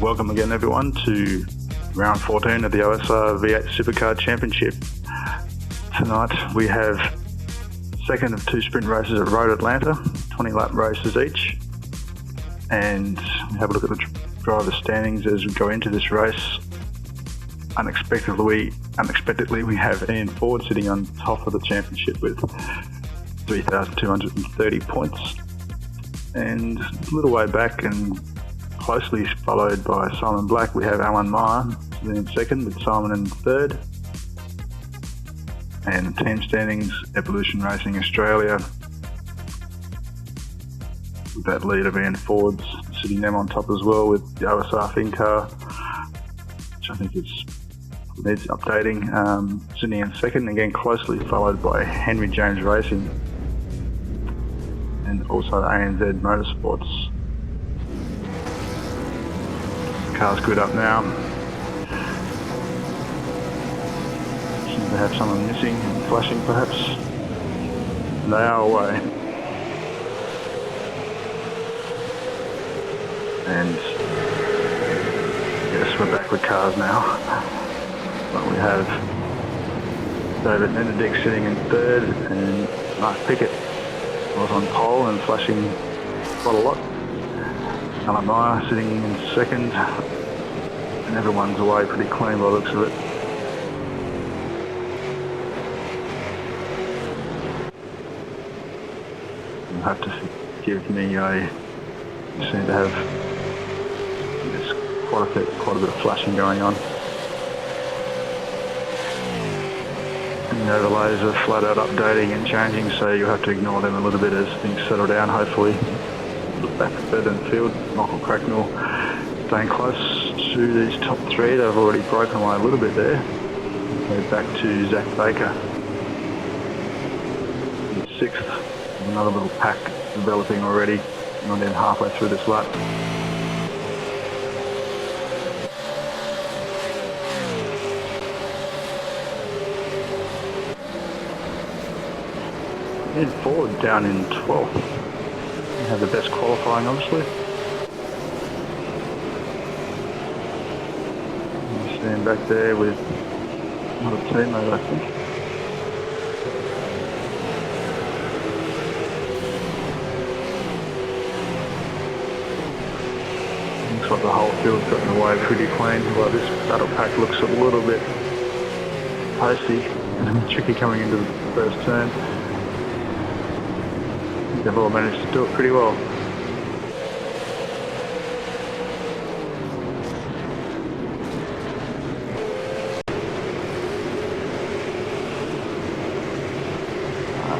Welcome again everyone to round 14 of the OSR V8 Supercar Championship. Tonight we have second of two sprint races at Road Atlanta, 20 lap races each, and we have a look at the driver standings as we go into this race. Unexpectedly we have Ian Ford sitting on top of the championship with 3,230 points, and a little way back and closely followed by Simon Black, we have Alan Meyer sitting in second with Simon in third. And team standings, Evolution Racing Australia, with that lead of Ian Ford sitting them on top as well, with the OSR Fincar, which I think needs updating, sitting in second, again closely followed by Henry James Racing and also ANZ Motorsports. Car's good up now. Seem to have someone missing and flashing perhaps. They are away. And yes, we're back with cars now. But we have David Benedict sitting in third, and Mark Pickett was on pole and flashing quite a lot. Alan Meyer sitting in second, and everyone's away pretty clean by the looks of it. You'll have to forgive me, I seem to have quite a bit of flashing going on. And the overlays are flat out updating and changing, so you'll have to ignore them a little bit as things settle down, hopefully. Look back at third and field, Michael Cracknell staying close to these top three. They've already broken away a little bit there. Go back to Zach Baker in sixth. Another little pack developing already, not even halfway through this lap. And Ford down in 12th. Have the best qualifying, obviously. You see him back there with another teammate, I think. Looks like the whole field's gotten away pretty clean. Well, this battle pack looks a little bit tasty and tricky coming into the first turn. They've all managed to do it pretty well.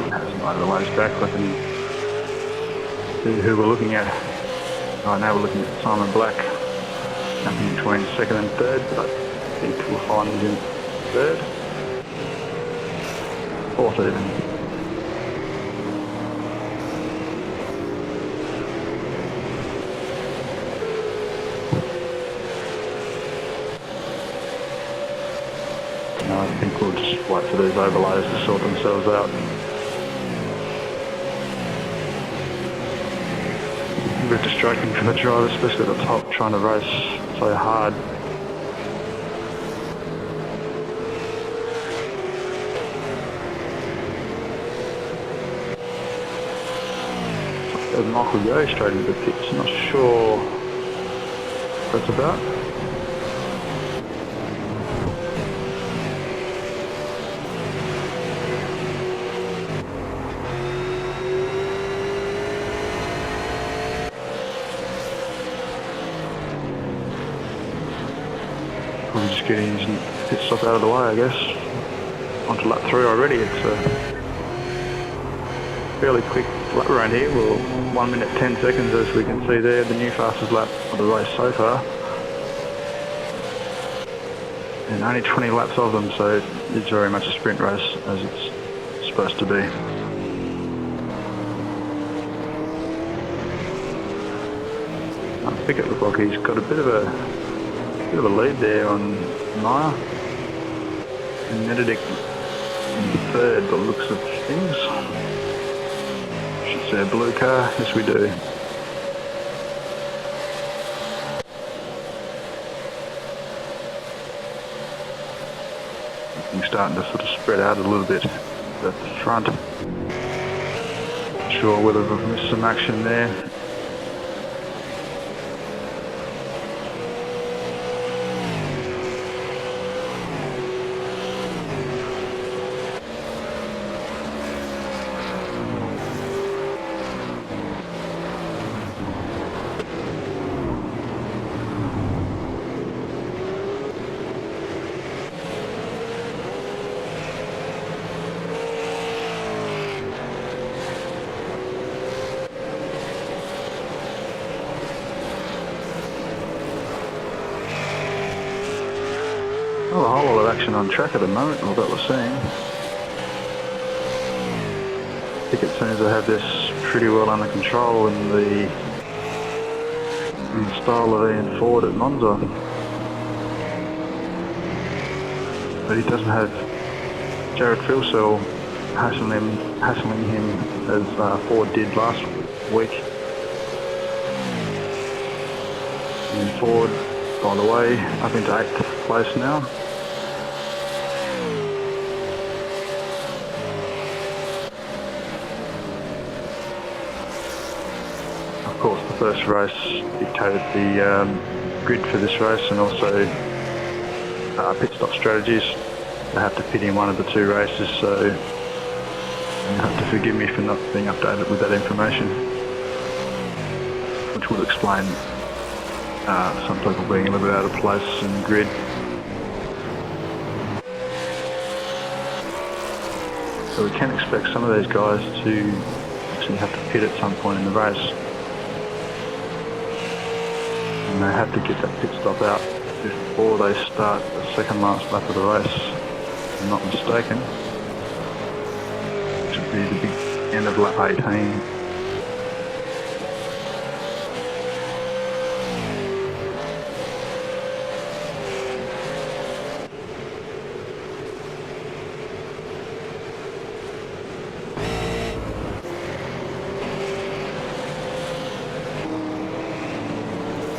Has some overlays back. I can see who we're looking at. Right now we're looking at Simon Black, jumping between second and third, but I think we'll find him in third. Fourth even. I think we'll just wait for these overlays to sort themselves out. A bit distracting for the driver, especially at the top, trying to race so hard. There's Michael Yo straight into the pits, not sure what that's about. Probably just getting his pit stop out of the way, I guess. Onto lap 3 already. It's a fairly quick lap around here. Well, 1 minute 10 seconds as we can see there, the new fastest lap of the race so far. And only 20 laps of them, so it's very much a sprint race as it's supposed to be. I think it looks like he's got a bit of a lead there on Meyer. And Benedict in third by the looks of things. Should say a blue car. Yes, we do. Things starting to sort of spread out a little bit at the front. Not sure whether we've missed some action there. Not a whole lot of action on track at the moment, or that we're seeing. I think it seems to have this pretty well under control in the style of Ian Ford at Monza. But he doesn't have Jared Filsell hassling him as Ford did last week. And Ford, by the way, up into 8th place now. Of course, the first race dictated the grid for this race, and also pit stop strategies. I have to pit in one of the two races, so you have to forgive me for not being updated with that information, which would explain some people being a little bit out of place in the grid. So we can expect some of these guys to actually have to pit at some point in the race. And they have to get that pit stop out before they start the second last lap of the race, if I'm not mistaken. Which would be the big end of lap 18.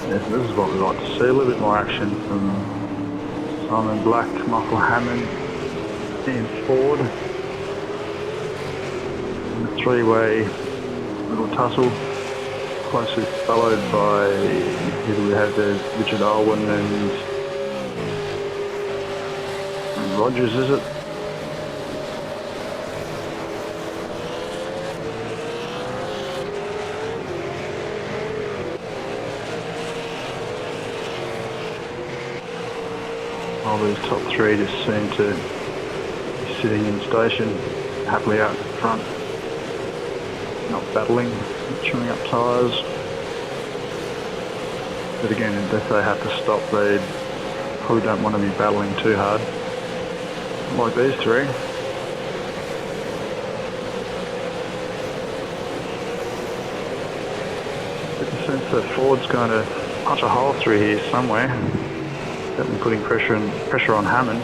Yes, this is what we like to see, a little bit more action from Simon Black, Michael Hammond, Ian Ford. And a three-way little tussle, closely followed by, here we have there's Richard Alwyn and Rogers, is it? All these top three just seem to be sitting in station, happily out front, not battling, not chewing up tyres. But again, if they have to stop, they probably don't want to be battling too hard, like these three. Get the sense that Ford's going to punch a hole through here somewhere. Certainly putting pressure on Hammond.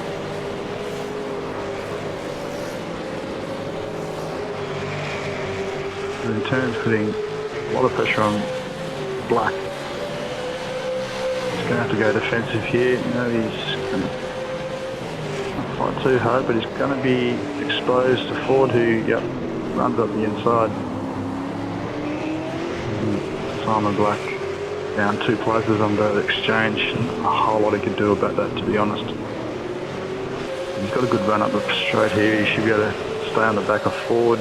And in turn, putting a lot of pressure on Black. He's going to have to go defensive here. You know, he's going to not fight too hard, but he's going to be exposed to Ford, who, runs up the inside. And Simon Black down 2 places on the exchange. A whole lot he could do about that, to be honest. He's got a good run up the straight here. He should be able to stay on the back of Ford.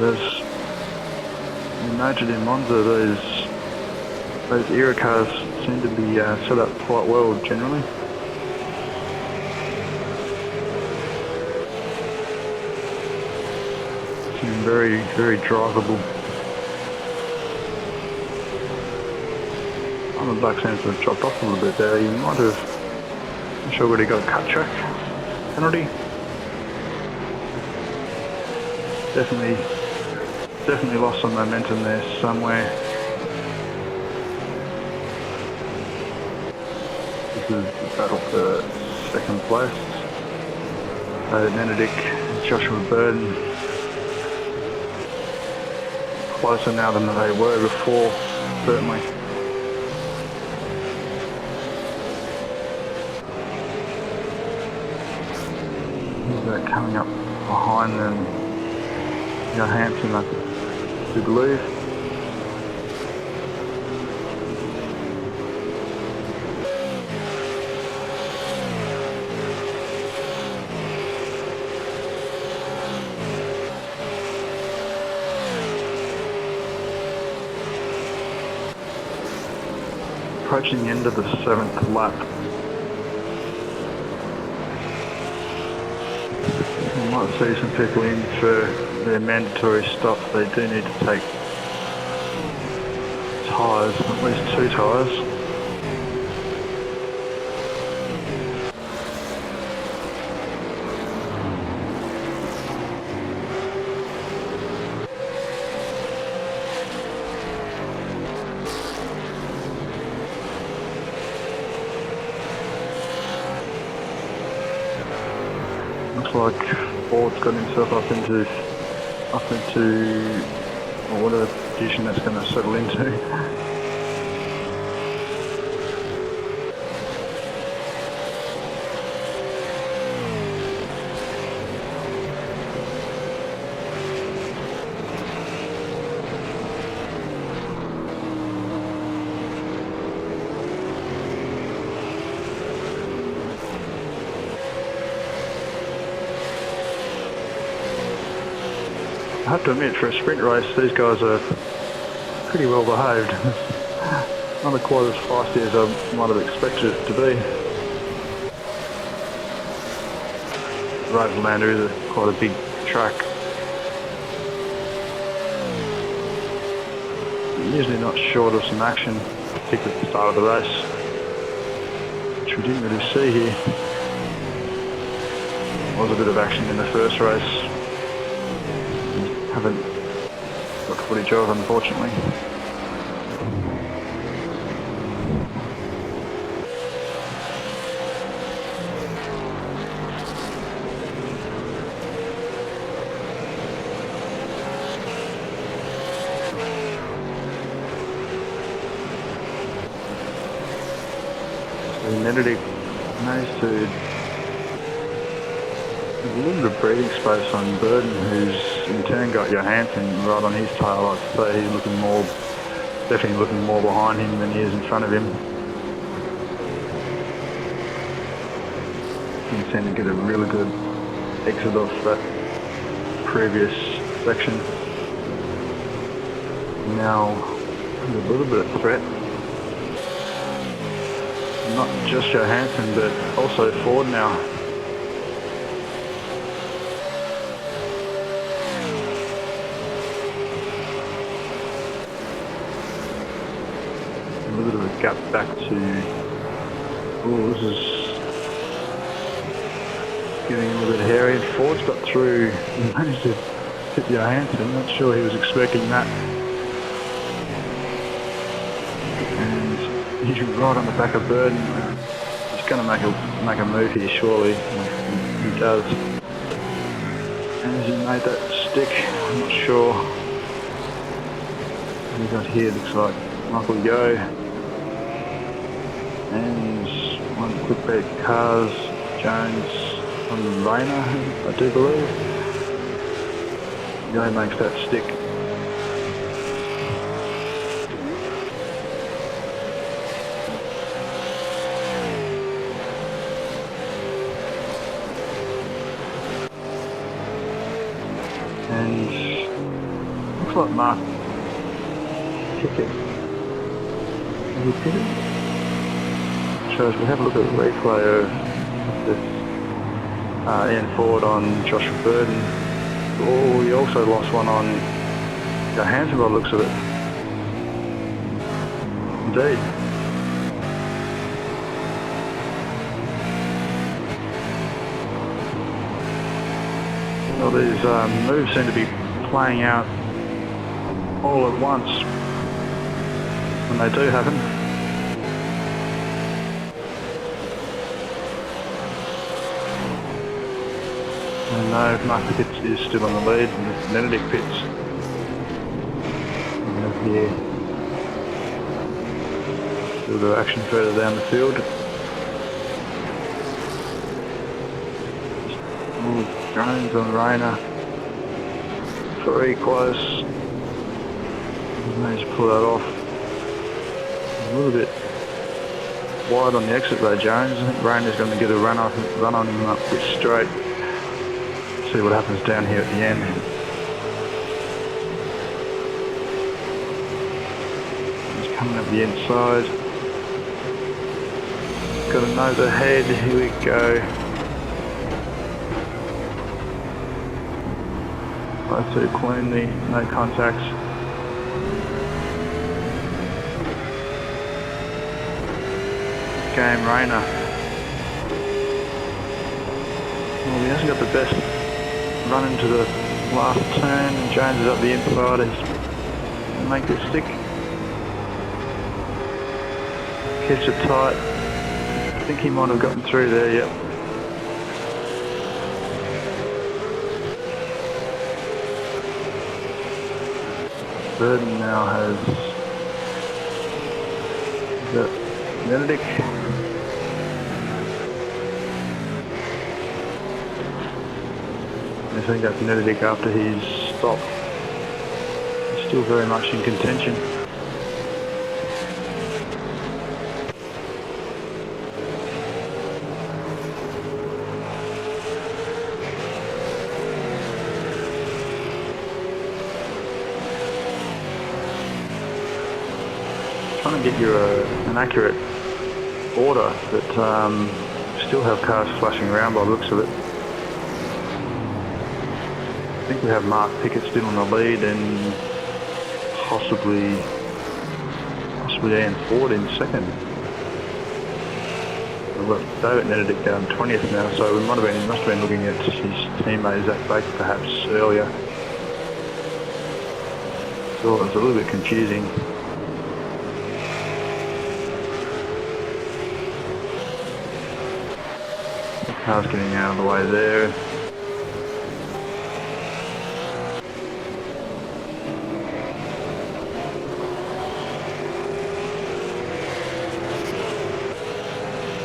There's, you noted in Monza, those era cars seem to be set up quite well generally. Very, very drivable. The Black seems to have dropped off a little bit there. You might have, I'm sure, would have got a cut track penalty. Definitely lost some momentum there somewhere. This is the battle for second place. Benedict, Joshua Burden. Closer now than they were before, certainly. They're coming up behind them. Johansson, I do believe. Approaching the end of the 7th lap. You might see some people in for their mandatory stop. They do need to take tyres, at least 2 tyres. Looks like Ford's got himself up into whatever position that's going to settle into. I have to admit, for a sprint race, these guys are pretty well behaved. Not quite as feisty as I might have expected it to be. Roverlander is quite a big track. Usually not short of some action, particularly at the start of the race, which we didn't really see here. There was a bit of action in the first race. Haven't got footage of, unfortunately. So Benedict managed to a little bit of breathing space on Burden, who's in turn got Johansson right on his tail. Like I say, he's definitely looking more behind him than he is in front of him. He seemed to get a really good exit off that previous section. Now, a little bit of threat. Not just Johansson, but also Ford now. A little bit of a gap back to, this is getting a little bit hairy. Ford's got through, he managed to hit Johansson, not sure he was expecting that. And he's right on the back of Burden. He's going to make a move here, surely. He does. And has he made that stick? I'm not sure. What we got here looks like Michael Yo. And one quick bit cars, Jones on the Rayner, I do believe. Yo makes that stick. And looks like Mark Pickett. Is he Pickett? Shows we have a look at the replay of this Ian Ford on Joshua Burden. Oh, he also lost one on Johansson by the looks of it. Indeed. Well, these moves seem to be playing out all at once when they do happen. And no, Mark Pitt is still on the lead, and Benedict Pitts here. A little bit of action further down the field. Drones on Rayner. Very close. Managed to pull that off. A little bit wide on the exit though, Jones. I think Rayner's going to get a run on him up a bit straight. See what happens down here at the end. He's coming up the inside. Got a nose ahead. Here we go. Both two cleanly, no contacts. Game Rayner. Well, he hasn't got the best run into the last turn, and Jones is up the inside. He's make this stick. Catch it tight. I think he might have gotten through there, yep. Burden now has Benedict. I think that's Benedict after his stop. He's still very much in contention. Trying to get you an accurate order, but still have cars flashing around by the looks of it. I think we have Mark Pickett still on the lead and possibly Ian Ford in second. We've got David Benedict down 20th now, so we must have been looking at his teammate Zach Baker perhaps earlier. So it was a little bit confusing. Car's getting out of the way there.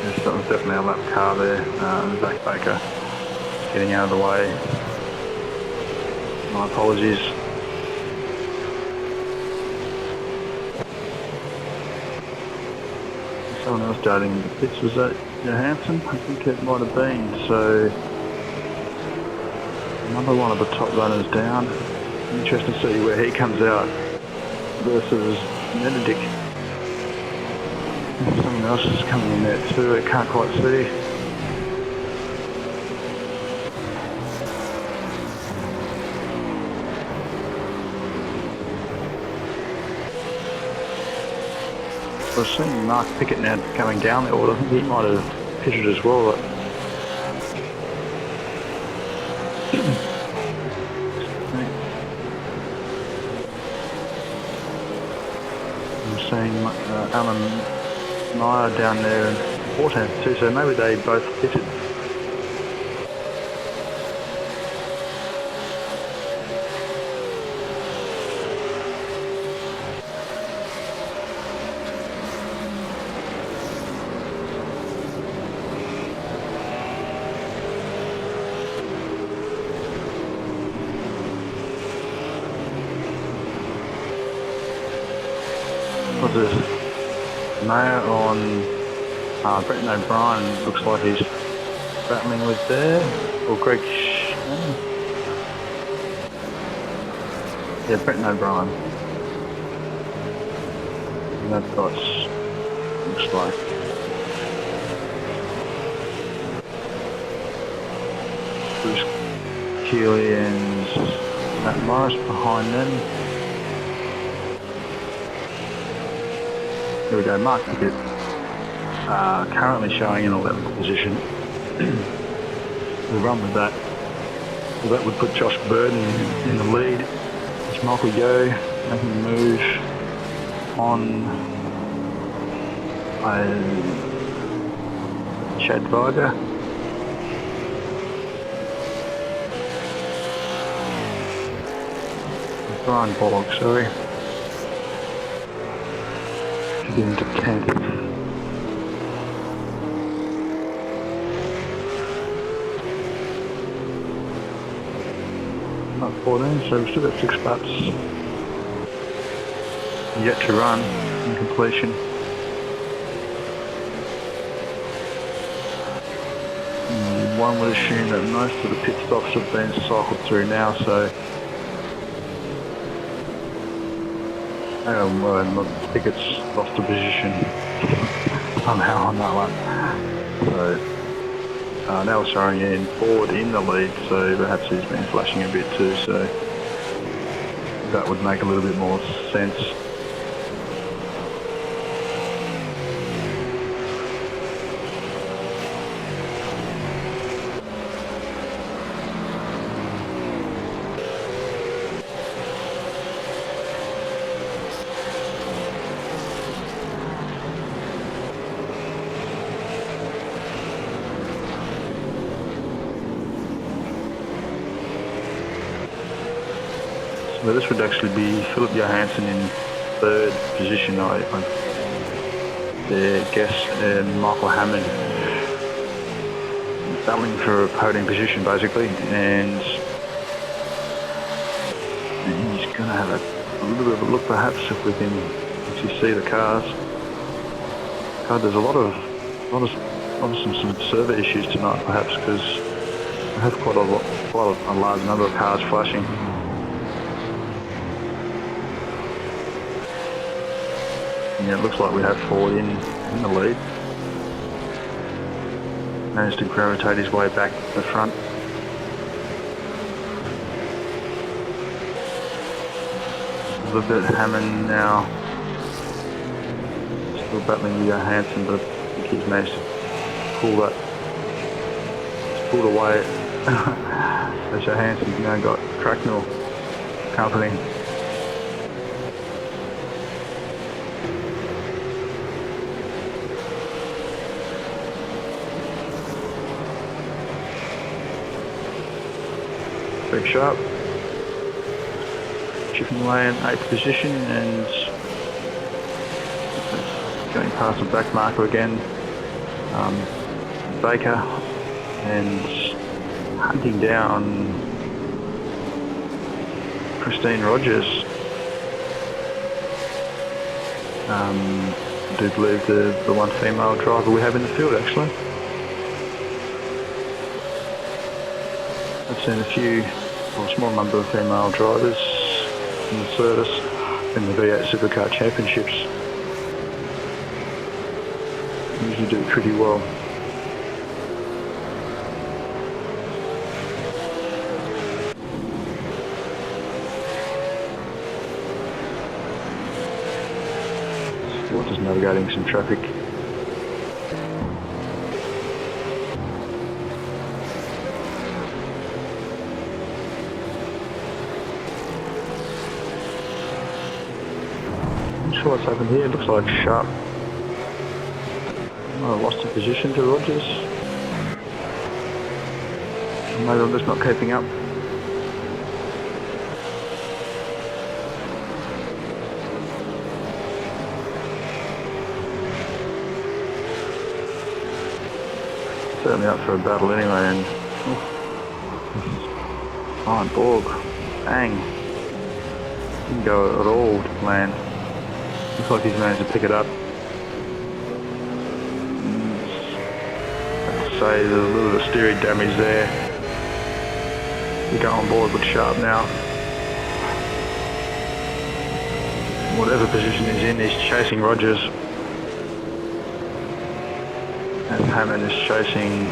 Yes, that was definitely a lap car there. Zach Baker getting out of the way. My apologies. Someone else starting the pits, was that Johansson? I think it might have been. So another one of the top runners down. Interesting to see where he comes out versus Benedict. Someone else is coming in there too, I can't quite see. I've seen Mark Pickett now going down the order. I think he might have pitched as well. But I'm seeing Alan Meyer down there in 14th too, so maybe they both pitted. What's this? Mayer on Brenton O'Brien, looks like he's battling with there. Or Greg yeah, Brenton O'Brien. And that guy's looks like. Bruce Keeley and Matt Morris behind them. Here we go, Mark Pickett, currently showing in 11th position. We'll run with that. Well, that would put Josh Burden in the lead. It's Michael Yeo making a move on Chad Viger. Brian Bollock, sorry. Into 10th. R14, so we've still got 6 laps yet to run in completion. One would assume that most of the pit stops have been cycled through now, so I think it's lost a position somehow on that one. So now we're throwing in Ford in the lead, so perhaps he's been flashing a bit too, so that would make a little bit more sense. So this would actually be Philip Johansson in 3rd position, I guess, and Michael Hammond battling for a podium position basically, and he's going to have a little bit of a look perhaps if we can actually see the cars. God, there's a lot of some server issues tonight perhaps, because I have quite a large number of cars flashing. Yeah, it looks like we have Ford in the lead. Managed to gravitate his way back to the front. A little bit Hammond now. Still battling with Johansson, but I think he's managed to pull that. He's pulled away. So Johansson's now got Cracknell company. Big Sharp chipping away in 8th position and going past the back marker again. Baker and hunting down Christine Rogers. I do believe the one female driver we have in the field actually. I've seen a small number of female drivers in the service in the V8 Supercar Championships. Usually do pretty well. We're just navigating some traffic. What's happened here? It looks like Sharp lost a position to Rogers. Maybe I'm just not keeping up. Certainly up for a battle anyway, and Iron Borg, bang, didn't go at all to plan. Looks like he's managed to pick it up. I'd say there's a little bit of steering damage there. We go on board with Sharp now. Whatever position he's in, he's chasing Rogers. And Hammond is chasing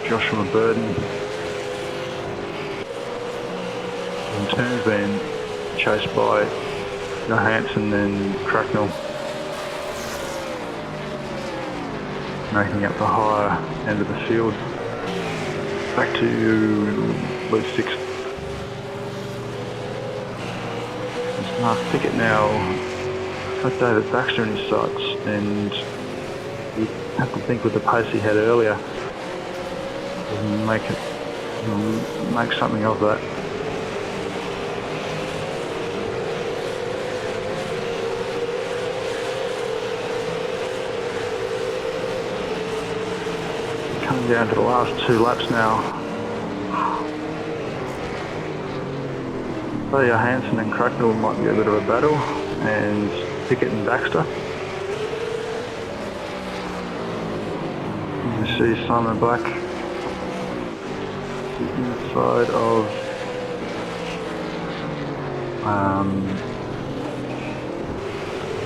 Joshua Burden. In turn, been chased by Johansson and Cracknell, making up the higher end of the field. Back to lead 6th. There's Mark Pickett now. Got David Baxter in his sights, and you have to think with the pace he had earlier, make something of that. Coming down to the last 2 laps now. So Johansson and Cracknell might be a bit of a battle, and Pickett and Baxter. You can see Simon Black inside of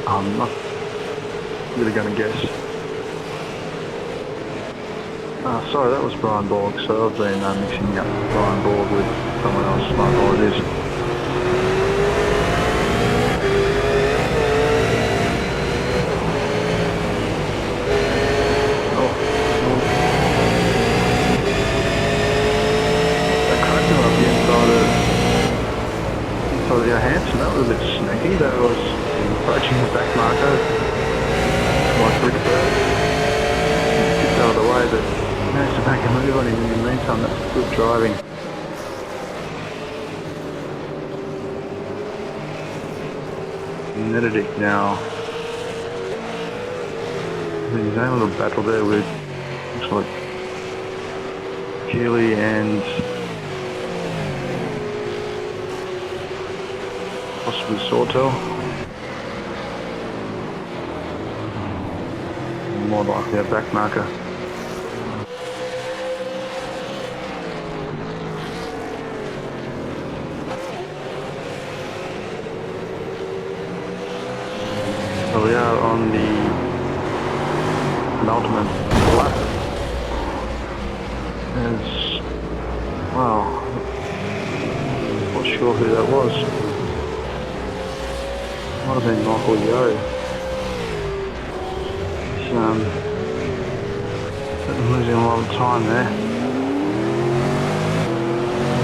I'm not really going to guess. Sorry, that was Brian Borg, so I've been mixing up Brian Borg with someone else. My apologies. That Cracknell up the inside of Johansson, that was a bit sneaky. That was approaching the back marker, like Rickberg. Kicked out of the way, but managed to make a move on him in the meantime. That's good driving. Benedict now. He's having a little battle there with, looks like, Keeley and possibly Sawtell. More likely a back marker. So we are on the penultimate lap. As wow, not sure who that was. Might have been Michael Yeo. Losing a lot of time there.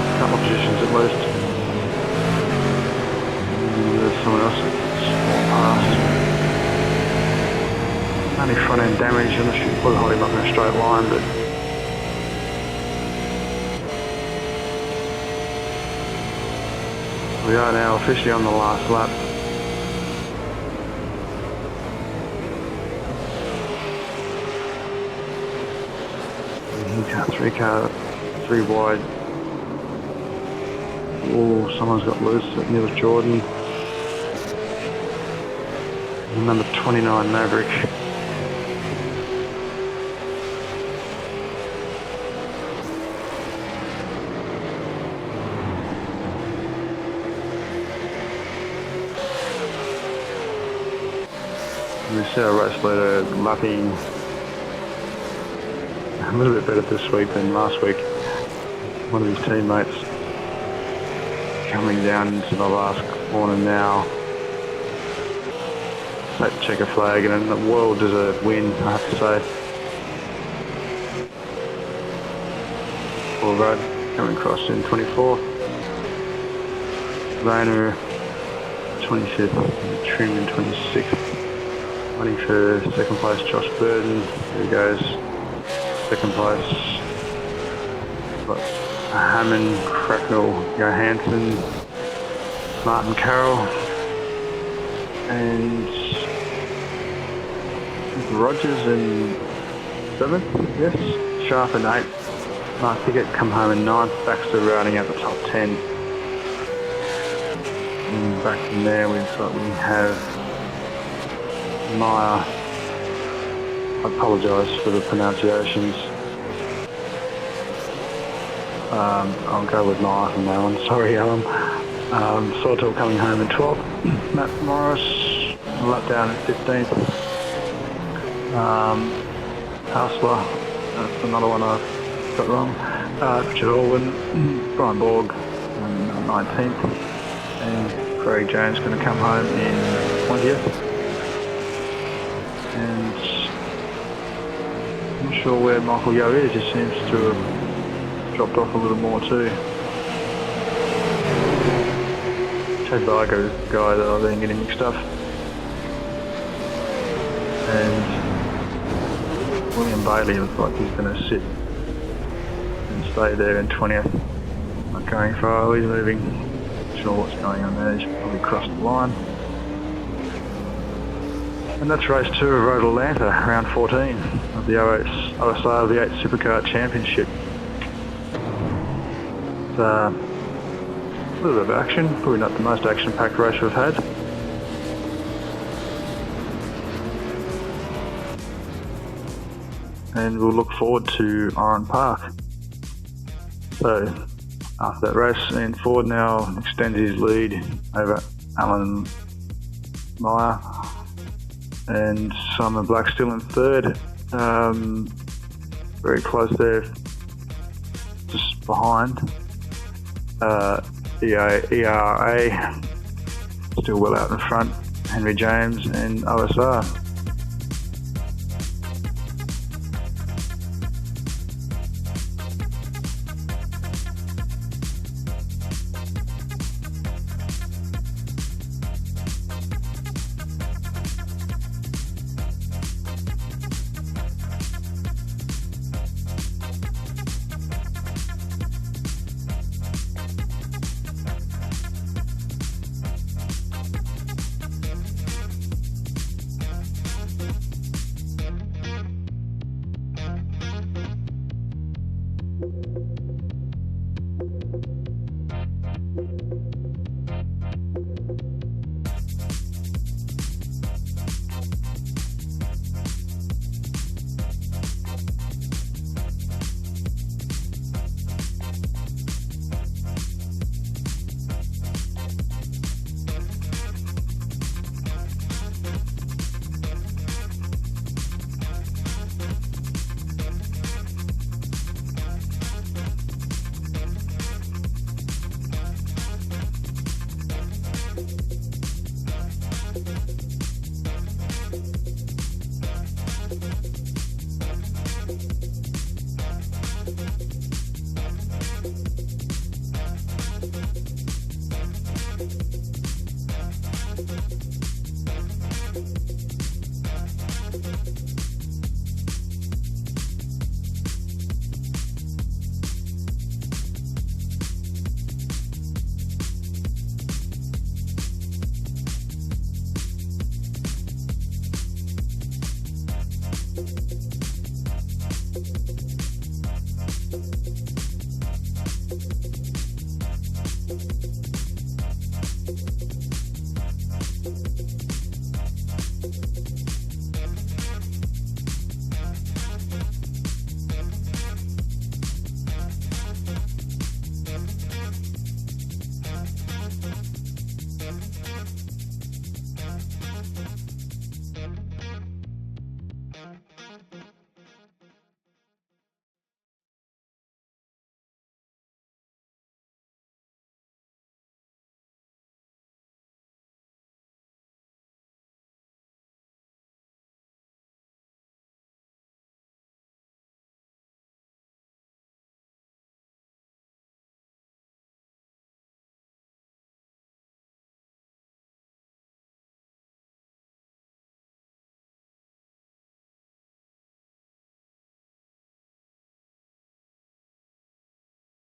A couple of positions at least. And there's someone else that's past. Only front end damage, and I should probably hold him up in a straight line, but we are now officially on the last lap. Three wide. Oh, someone's got loose. That was Jordan. And number 29 Maverick. We see our race leader lapping a little bit better this week than last week. One of his teammates coming down into the last corner now. That checker flag, and a well-deserved win, I have to say. Paul Rudd coming across in 24th. Rayner 25th, Trim in 26th. Running for second place, Josh Burden. There he goes. Second place, got Hammond, Cracknell, Johansson, Martin Carroll, and Rogers in 7th, yes. Sharp in 8th. Mark Pickett come home in 9th. Baxter rounding out the top 10. And back from there we have Meyer. I apologise for the pronunciations. I'll go with Meyer from now on. Sorry, Alan. Sawtell coming home in 12th. Matt Morris, a lap down at 15th. Hassler, that's another one I've got wrong. Richard Orwin, Brian Borg, 19th. And Craig Jones going to come home in 20th. And I'm not sure where Michael Yeo is, he seems to have dropped off a little more too. Chad Barker is the guy that I've been getting mixed up. And William Bailey looks like he's going to sit and stay there in 20th. Not going far, he's moving. Not sure what's going on there, he's probably crossed the line. And that's race 2 of Road Atlanta, round 14 of the OSR V8 Supercar Championship. little bit of action, probably not the most action-packed race we've had. And we'll look forward to Oran Park. So after that race, Ian Ford now extends his lead over Alan Meyer, and Simon Black still in third. Very close there, just behind. ERA still well out in front, Henry James and OSR.